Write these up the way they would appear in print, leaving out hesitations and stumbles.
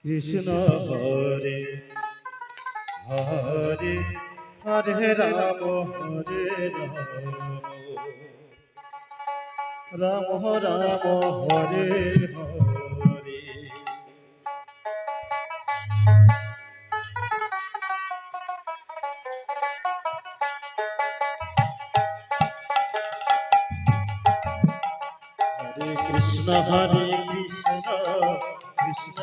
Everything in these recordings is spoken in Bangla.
Krishna Hare Hare Hare Ram Hare Ram Ram Hare Hare. Hare Krishna Krishna Krishna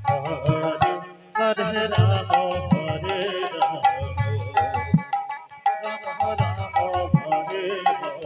Hare Hare Ram Hare Ram Ram Ram Hare Hare.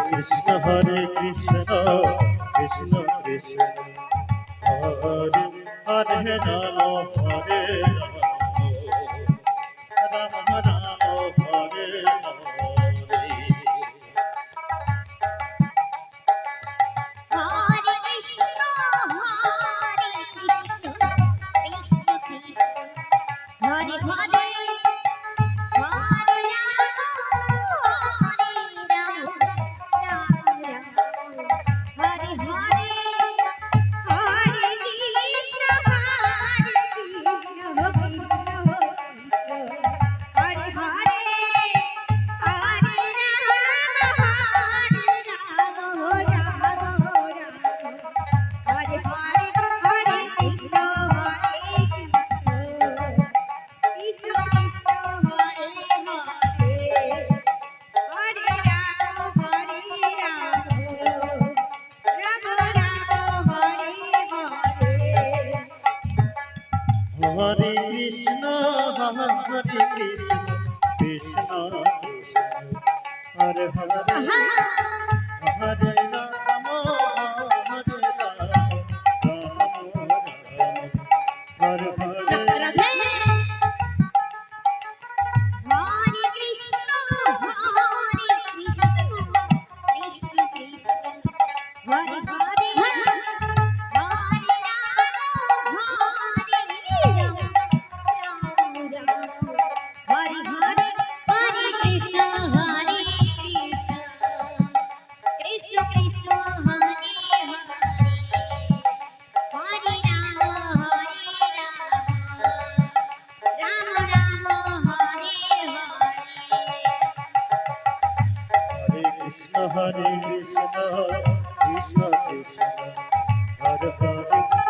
Krishna Hare Krishna Krishna Krishna Hare Hare Ram Hare Ram Ram Hare Hare. Hare Krishna Krishna Krishna Hare Hare Hare Ram Hare Ram Ram Ram Hare Hare. Hare Krishna, Krishna Krishna, Hare Hare.